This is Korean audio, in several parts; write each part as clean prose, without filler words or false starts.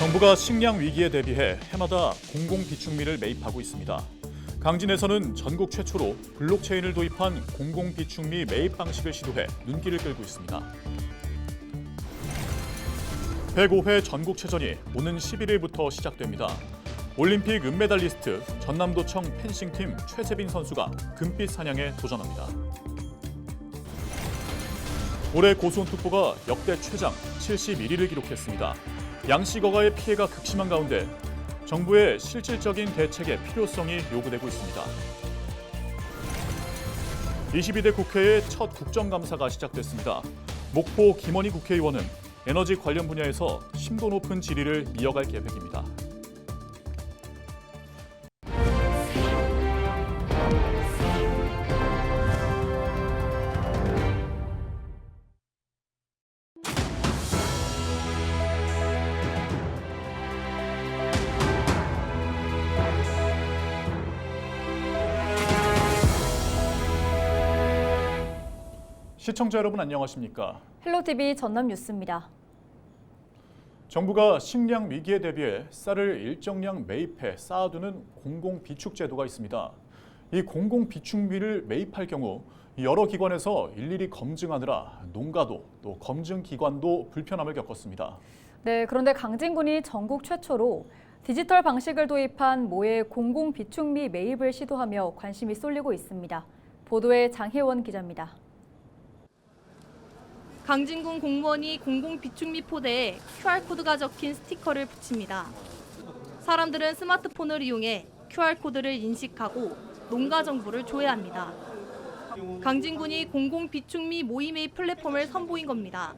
정부가 식량 위기에 대비해 해마다 공공비축미를 매입하고 있습니다. 강진에서는 전국 최초로 블록체인을 도입한 공공비축미 매입 방식을 시도해 눈길을 끌고 있습니다. 105회 전국체전이 오는 11일부터 시작됩니다. 올림픽 은메달리스트 전남도청 펜싱팀 최세빈 선수가 금빛 사냥에 도전합니다. 올해 고수원투표가 역대 최장 71위를 기록했습니다. 양식어가의 피해가 극심한 가운데 정부의 실질적인 대책의 필요성이 요구되고 있습니다. 22대 국회의 첫 국정감사가 시작됐습니다. 목포 김원희 국회의원은 에너지 관련 분야에서 심도 높은 질의를 이어갈 계획입니다. 시청자 여러분 안녕하십니까? 헬로티비 전남 뉴스입니다. 정부가 식량 위기에 대비해 쌀을 일정량 매입해 쌓아두는 공공비축 제도가 있습니다. 이 공공비축미를 매입할 경우 여러 기관에서 일일이 검증하느라 농가도 또 검증기관도 불편함을 겪었습니다. 네, 그런데 강진군이 전국 최초로 디지털 방식을 도입한 모의 공공비축미 매입을 시도하며 관심이 쏠리고 있습니다. 보도에 장혜원 기자입니다. 강진군 공무원이 공공비축미 포대에 QR코드가 적힌 스티커를 붙입니다. 사람들은 스마트폰을 이용해 QR코드를 인식하고 농가 정보를 조회합니다. 강진군이 공공비축미 모의 매입 플랫폼을 선보인 겁니다.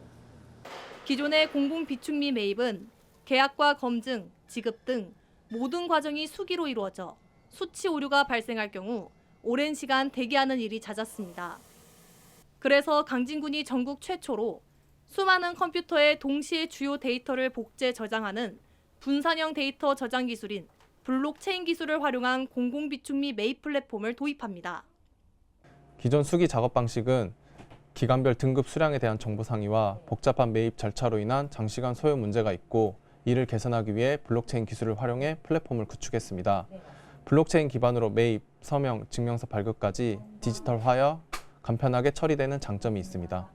기존의 공공비축미 매입은 계약과 검증, 지급 등 모든 과정이 수기로 이루어져 수치 오류가 발생할 경우 오랜 시간 대기하는 일이 잦았습니다. 그래서 강진군이 전국 최초로 수많은 컴퓨터에 동시에 주요 데이터를 복제 저장하는 분산형 데이터 저장 기술인 블록체인 기술을 활용한 공공비축미 매입 플랫폼을 도입합니다. 기존 수기 작업 방식은 기관별 등급 수량에 대한 정보 상의와 복잡한 매입 절차로 인한 장시간 소요 문제가 있고, 이를 개선하기 위해 블록체인 기술을 활용해 플랫폼을 구축했습니다. 블록체인 기반으로 매입, 서명, 증명서 발급까지 디지털화여 간편하게 처리되는 장점이 있습니다.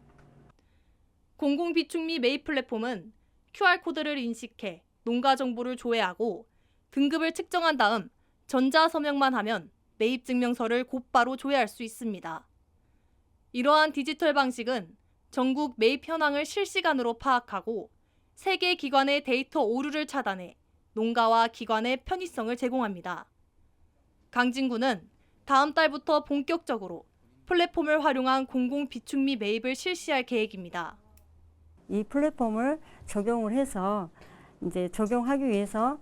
공공비축미 매입 플랫폼은 QR코드를 인식해 농가 정보를 조회하고 등급을 측정한 다음 전자서명만 하면 매입 증명서를 곧바로 조회할 수 있습니다. 이러한 디지털 방식은 전국 매입 현황을 실시간으로 파악하고 세개 기관의 데이터 오류를 차단해 농가와 기관의 편의성을 제공합니다. 강진군은 다음 달부터 본격적으로 플랫폼을 활용한 공공비축미 매입을 실시할 계획입니다. 이 플랫폼을 적용을 해서 적용하기 위해서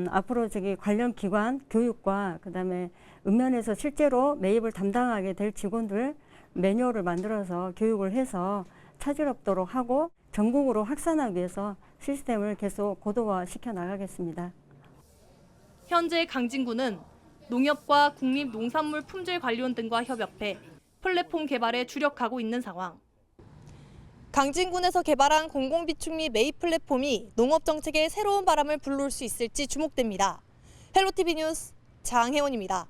앞으로 관련 기관 교육과 그다음에 읍면에서 실제로 매입을 담당하게 될 직원들 매뉴얼을 만들어서 교육을 해서 차질 없도록 하고 전국으로 확산하기 위해서 시스템을 계속 고도화시켜 나가겠습니다. 현재 강진군은 농협과 국립농산물품질관리원 등과 협업해 플랫폼 개발에 주력하고 있는 상황. 강진군에서 개발한 공공비축미 매입 플랫폼이 농업 정책에 새로운 바람을 불러올 수 있을지 주목됩니다. 헬로티비 뉴스 장혜원입니다.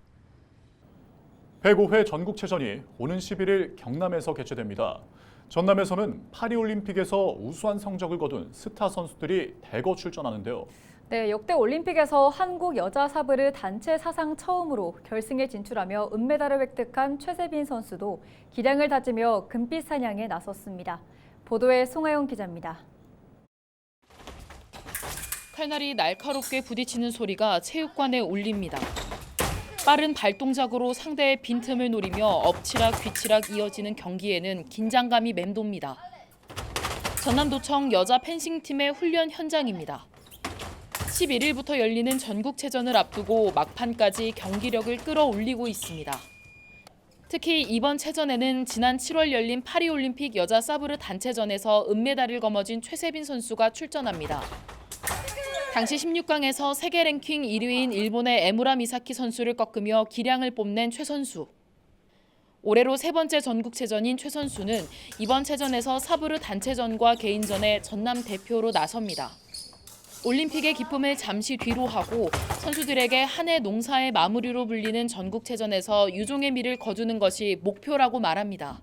105회 전국체전이 오는 11일 경남에서 개최됩니다. 전남에서는 파리올림픽에서 우수한 성적을 거둔 스타 선수들이 대거 출전하는데요. 네, 역대 올림픽에서 한국 여자 사브르 단체 사상 처음으로 결승에 진출하며 은메달을 획득한 최세빈 선수도 기량을 다지며 금빛 사냥에 나섰습니다. 보도에 송하영 기자입니다. 칼날이 날카롭게 부딪히는 소리가 체육관에 울립니다. 빠른 발동작으로 상대의 빈틈을 노리며 엎치락 뒤치락 이어지는 경기에는 긴장감이 맴돕니다. 전남도청 여자 펜싱팀의 훈련 현장입니다. 11일부터 열리는 전국체전을 앞두고 막판까지 경기력을 끌어올리고 있습니다. 특히 이번 체전에는 지난 7월 열린 파리올림픽 여자 사브르 단체전에서 은메달을 거머쥔 최세빈 선수가 출전합니다. 당시 16강에서 세계 랭킹 1위인 일본의 에무라 미사키 선수를 꺾으며 기량을 뽐낸 최 선수. 올해로 세 번째 전국체전인 최 선수는 이번 체전에서 사브르 단체전과 개인전에 전남 대표로 나섭니다. 올림픽의 기쁨을 잠시 뒤로 하고 선수들에게 한 해 농사의 마무리로 불리는 전국체전에서 유종의 미를 거두는 것이 목표라고 말합니다.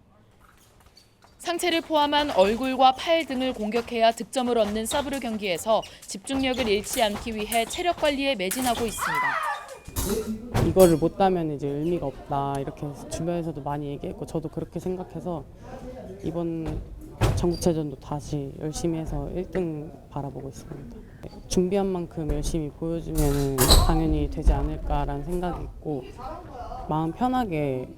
상체를 포함한 얼굴과 팔 등을 공격해야 득점을 얻는 서브르 경기에서 집중력을 잃지 않기 위해 체력 관리에 매진하고 있습니다. 이거를 못 따면 이제 의미가 없다 이렇게 주변에서도 많이 얘기했고 저도 그렇게 생각해서 이번 전국체전도 다시 열심히 해서 1등 바라보고 있습니다. 준비한 만큼 열심히 보여주면 당연히 되지 않을까라는 생각이 있고 마음 편하게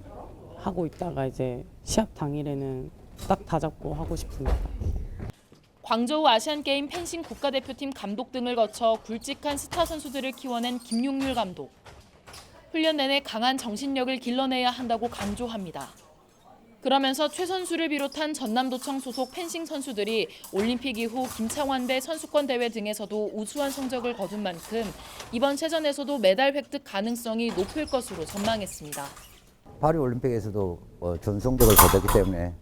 하고 있다가 이제 시합 당일에는 딱 다잡고 하고 싶습니다. 광저우 아시안게임 펜싱 국가대표팀 감독 등을 거쳐 굵직한 스타 선수들을 키워낸 김용률 감독. 훈련 내내 강한 정신력을 길러내야 한다고 강조합니다. 그러면서 최 선수를 비롯한 전남도청 소속 펜싱 선수들이 올림픽 이후 김창완배 선수권 대회 등에서도 우수한 성적을 거둔 만큼 이번 체전에서도 메달 획득 가능성이 높을 것으로 전망했습니다. 파리올림픽에서도 좋은 성적을 거뒀기 때문에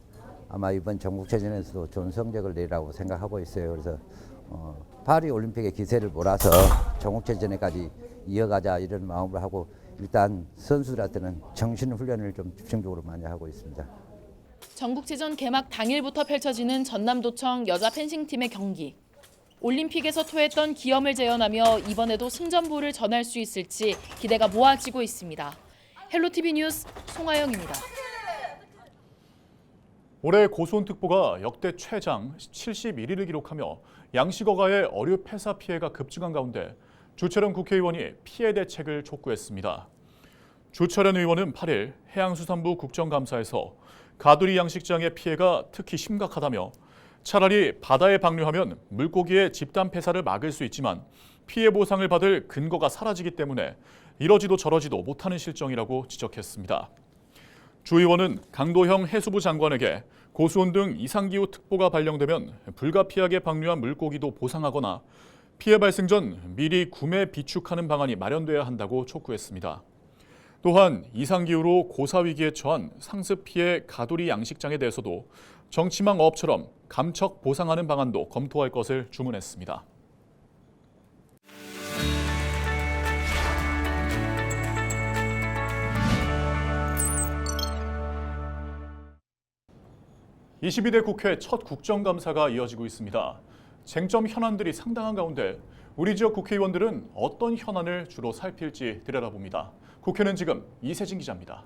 아마 이번 전국체전에서도 좋은 성적을 내리라고 생각하고 있어요. 그래서 파리올림픽의 기세를 몰아서 전국체전에까지 이어가자 이런 마음으로 하고 일단 선수들한테는 정신훈련을 좀 집중적으로 많이 하고 있습니다. 전국체전 개막 당일부터 펼쳐지는 전남도청 여자 펜싱팀의 경기. 올림픽에서 토했던 기염을 재현하며 이번에도 승전보를 전할 수 있을지 기대가 모아지고 있습니다. 헬로티비 뉴스 송하영입니다. 올해 고수온특보가 역대 최장 71일을 기록하며 양식어가의 어류 폐사 피해가 급증한 가운데 주철현 국회의원이 피해 대책을 촉구했습니다. 주철현 의원은 8일 해양수산부 국정감사에서 가두리 양식장의 피해가 특히 심각하다며 차라리 바다에 방류하면 물고기의 집단 폐사를 막을 수 있지만 피해 보상을 받을 근거가 사라지기 때문에 이러지도 저러지도 못하는 실정이라고 지적했습니다. 주 의원은 강도형 해수부 장관에게 고수온 등 이상기후 특보가 발령되면 불가피하게 방류한 물고기도 보상하거나 피해 발생 전 미리 구매 비축하는 방안이 마련돼야 한다고 촉구했습니다. 또한 이상기후로 고사위기에 처한 상습 피해 가두리 양식장에 대해서도 정치망 어업처럼 감척 보상하는 방안도 검토할 것을 주문했습니다. (22대) 국회 첫 국정감사가 이어지고 있습니다. 쟁점 현안들이 상당한 가운데 우리 지역 국회의원들은 어떤 현안을 주로 살필지 들여다봅니다. 국회는 지금 이세진 기자입니다.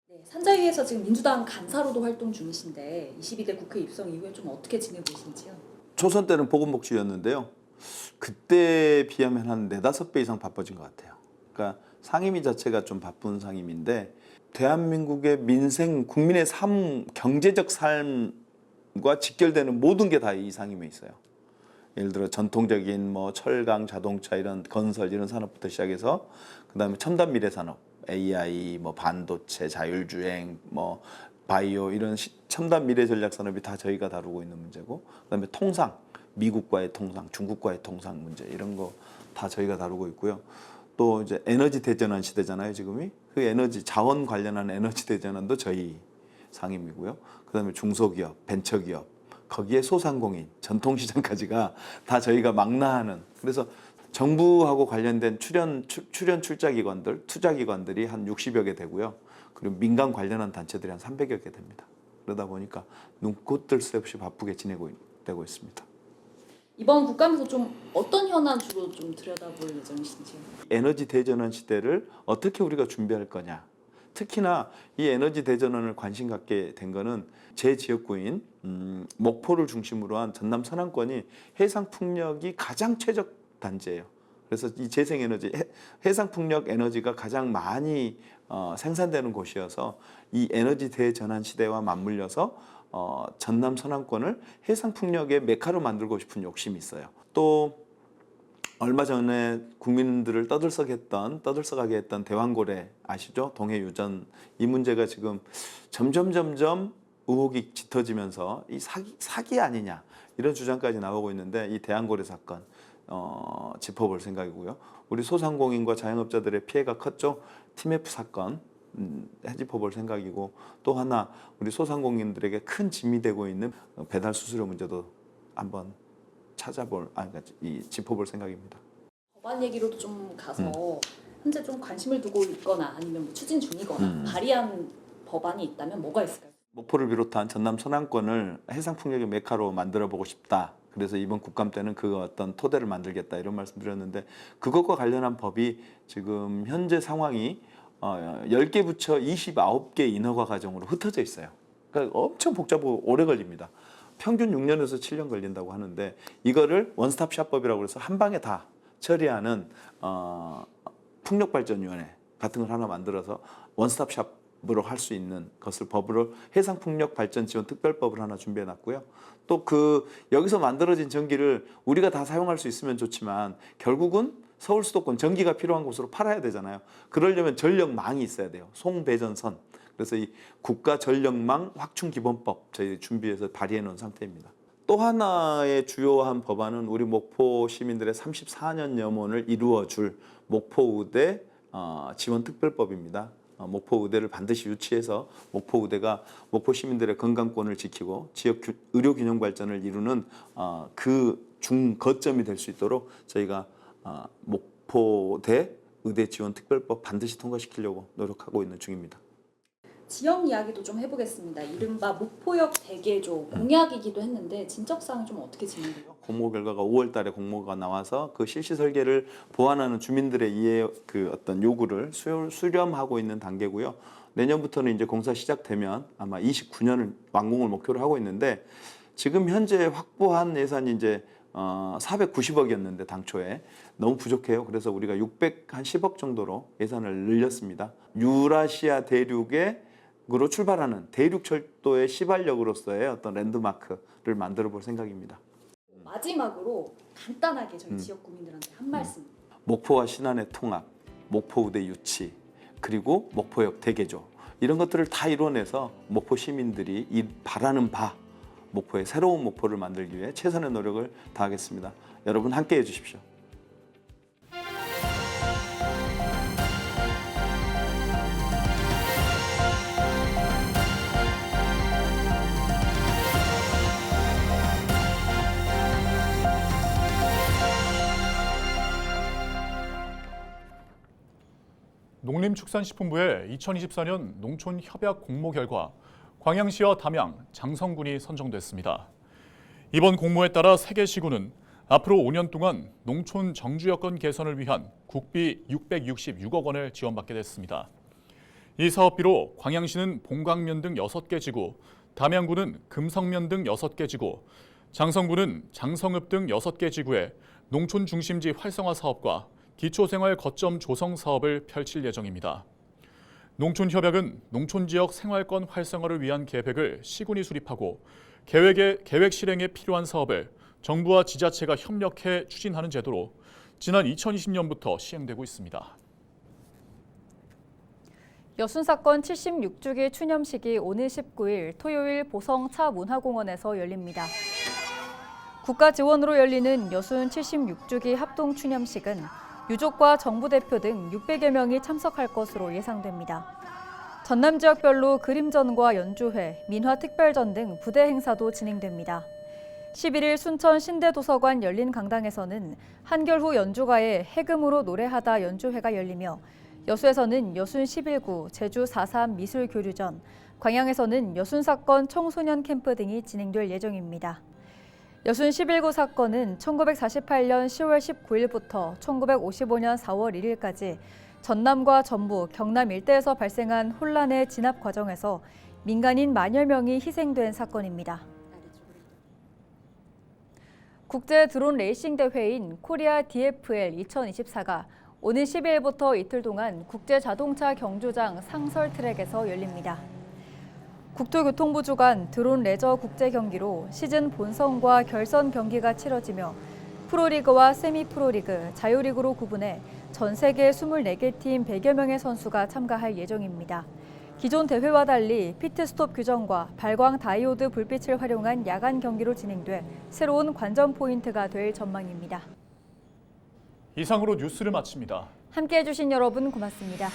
네, 산자위에서 지금 민주당 간사로도 활동 중이신데 22대 국회 입성 이후에 좀 어떻게 지내보신지요? 초선 때는 보건복지였는데요. 그때 비하면 한 4-5배 이상 바빠진 것 같아요. 그러니까 상임위 자체가 좀 바쁜 상임위인데 대한민국의 민생, 국민의 삶, 경제적 삶과 직결되는 모든 게 다 이 상임위에 있어요. 예를 들어 전통적인 뭐 철강, 자동차 이런 건설 이런 산업부터 시작해서 그다음에 첨단 미래 산업, AI, 뭐 반도체, 자율주행, 뭐 바이오 이런 첨단 미래 전략 산업이 다 저희가 다루고 있는 문제고 그다음에 통상, 미국과의 통상, 중국과의 통상 문제 이런 거 다 저희가 다루고 있고요. 또 이제 에너지 대전환 시대잖아요, 지금이. 그 에너지 자원 관련한 에너지 대전환도 저희 상임이고요. 그다음에 중소기업, 벤처기업, 거기에 소상공인, 전통시장까지가 다 저희가 망라하는. 그래서 정부하고 관련된 출연 출자기관들, 투자기관들이 한 60여 개 되고요. 그리고 민간 관련한 단체들이 한 300여 개 됩니다. 그러다 보니까 눈꽃 뜰 새 없이 바쁘게 되고 있습니다. 이번 국감에서 좀 어떤 현안 주로 좀 들여다볼 예정이신지요? 에너지 대전환 시대를 어떻게 우리가 준비할 거냐. 특히나 이 에너지 대전환을 관심 갖게 된 거는 제 지역구인 목포를 중심으로 한 전남 서남권이 해상풍력이 가장 최적 단지예요. 그래서 이 재생에너지, 해상풍력 에너지가 가장 많이 생산되는 곳이어서 이 에너지 대전환 시대와 맞물려서 전남 서남권을 해상풍력의 메카로 만들고 싶은 욕심이 있어요. 또 얼마 전에 국민들을 떠들썩하게 했던 대왕고래 아시죠? 동해유전 이 문제가 지금 점점 의혹이 짙어지면서 이 사기 아니냐 이런 주장까지 나오고 있는데 이 대왕고래 사건 짚어볼 생각이고요. 우리 소상공인과 자영업자들의 피해가 컸죠. TMF 사건 해짚어볼 생각이고 또 하나 우리 소상공인들에게 큰 짐이 되고 있는 배달 수수료 문제도 한번 짚어볼 생각입니다. 법안 얘기로도 좀 가서 현재 좀 관심을 두고 있거나 아니면 뭐 추진 중이거나 발의한 법안이 있다면 뭐가 있을까요? 목포를 비롯한 전남 서남권을 해상풍력의 메카로 만들어보고 싶다. 그래서 이번 국감 때는 그 어떤 토대를 만들겠다 이런 말씀드렸는데 그것과 관련한 법이 지금 현재 상황이 10개 부처 29개 인허가 과정으로 흩어져 있어요. 그러니까 엄청 복잡하고 오래 걸립니다. 평균 6년에서 7년 걸린다고 하는데 이거를 원스톱샵법이라고 해서 한 방에 다 처리하는 풍력발전위원회 같은 걸 하나 만들어서 원스톱샵으로 할 수 있는 것을 법으로 해상풍력발전지원특별법을 하나 준비해놨고요. 또 여기서 만들어진 전기를 우리가 다 사용할 수 있으면 좋지만 결국은 서울 수도권 전기가 필요한 곳으로 팔아야 되잖아요. 그러려면 전력망이 있어야 돼요. 송배전선. 그래서 이 국가전력망 확충기본법 저희 준비해서 발의해 놓은 상태입니다. 또 하나의 주요한 법안은 우리 목포 시민들의 34년 염원을 이루어줄 목포의대 지원특별법입니다. 목포의대를 반드시 유치해서 목포의대가 목포 시민들의 건강권을 지키고 지역 의료균형 발전을 이루는 그 중거점이 될 수 있도록 저희가 목포대 의대 지원특별법 반드시 통과시키려고 노력하고 있는 중입니다. 지역 이야기도 좀 해보겠습니다. 이른바 목포역 대개조 공약이기도 했는데 진척사항이 좀 어떻게 진행돼요? 공모 결과가 5월 달에 공모가 나와서 그 실시 설계를 보완하는 주민들의 어떤 요구를 수렴하고 있는 단계고요. 내년부터는 이제 공사 시작되면 아마 29년을 완공을 목표로 하고 있는데 지금 현재 확보한 예산이 이제 490억이었는데 당초에 너무 부족해요. 그래서 우리가 610억 정도로 예산을 늘렸습니다. 유라시아 대륙으로 출발하는 대륙철도의 시발역으로서의 어떤 랜드마크를 만들어 볼 생각입니다. 마지막으로 간단하게 저희 지역 구민들한테 한 말씀. 목포와 신안의 통합, 목포의대 유치, 그리고 목포역 대개조 이런 것들을 다 이뤄내서 목포 시민들이 바라는 바 목포의 새로운 목포를 만들기 위해 최선의 노력을 다하겠습니다. 여러분 함께해 주십시오. 농림축산식품부의 2024년 농촌협약 공모 결과 광양시와 담양, 장성군이 선정됐습니다. 이번 공모에 따라 3개 시군은 앞으로 5년 동안 농촌 정주 여건 개선을 위한 국비 666억 원을 지원받게 됐습니다. 이 사업비로 광양시는 봉광면 등 6개 지구, 담양군은 금성면 등 6개 지구, 장성군은 장성읍 등 6개 지구의 농촌 중심지 활성화 사업과 기초생활 거점 조성 사업을 펼칠 예정입니다. 농촌협약은 농촌지역 생활권 활성화를 위한 계획을 시군이 수립하고 계획 실행에 필요한 사업을 정부와 지자체가 협력해 추진하는 제도로 지난 2020년부터 시행되고 있습니다. 여순사건 76주기 추념식이 오늘 19일 토요일 보성 차문화공원에서 열립니다. 국가 지원으로 열리는 여순 76주기 합동 추념식은 유족과 정부 대표 등 600여 명이 참석할 것으로 예상됩니다. 전남 지역별로 그림전과 연주회, 민화특별전 등 부대 행사도 진행됩니다. 11일 순천 신대도서관 열린 강당에서는 한결후 연주가의 해금으로 노래하다 연주회가 열리며 여수에서는 여순 11구 제주 4.3 미술교류전, 광양에서는 여순사건 청소년 캠프 등이 진행될 예정입니다. 여순 11구 사건은 1948년 10월 19일부터 1955년 4월 1일까지 전남과 전북, 경남 일대에서 발생한 혼란의 진압 과정에서 민간인 만여 명이 희생된 사건입니다. 국제 드론 레이싱 대회인 코리아 DFL 2024가 오늘 12일부터 이틀 동안 국제 자동차 경주장 상설 트랙에서 열립니다. 국토교통부 주관 드론 레저 국제 경기로 시즌 본선과 결선 경기가 치러지며 프로리그와 세미프로리그, 자유리그로 구분해 전 세계 24개 팀 100여 명의 선수가 참가할 예정입니다. 기존 대회와 달리 피트스톱 규정과 발광 다이오드 불빛을 활용한 야간 경기로 진행돼 새로운 관전 포인트가 될 전망입니다. 이상으로 뉴스를 마칩니다. 함께해 주신 여러분 고맙습니다.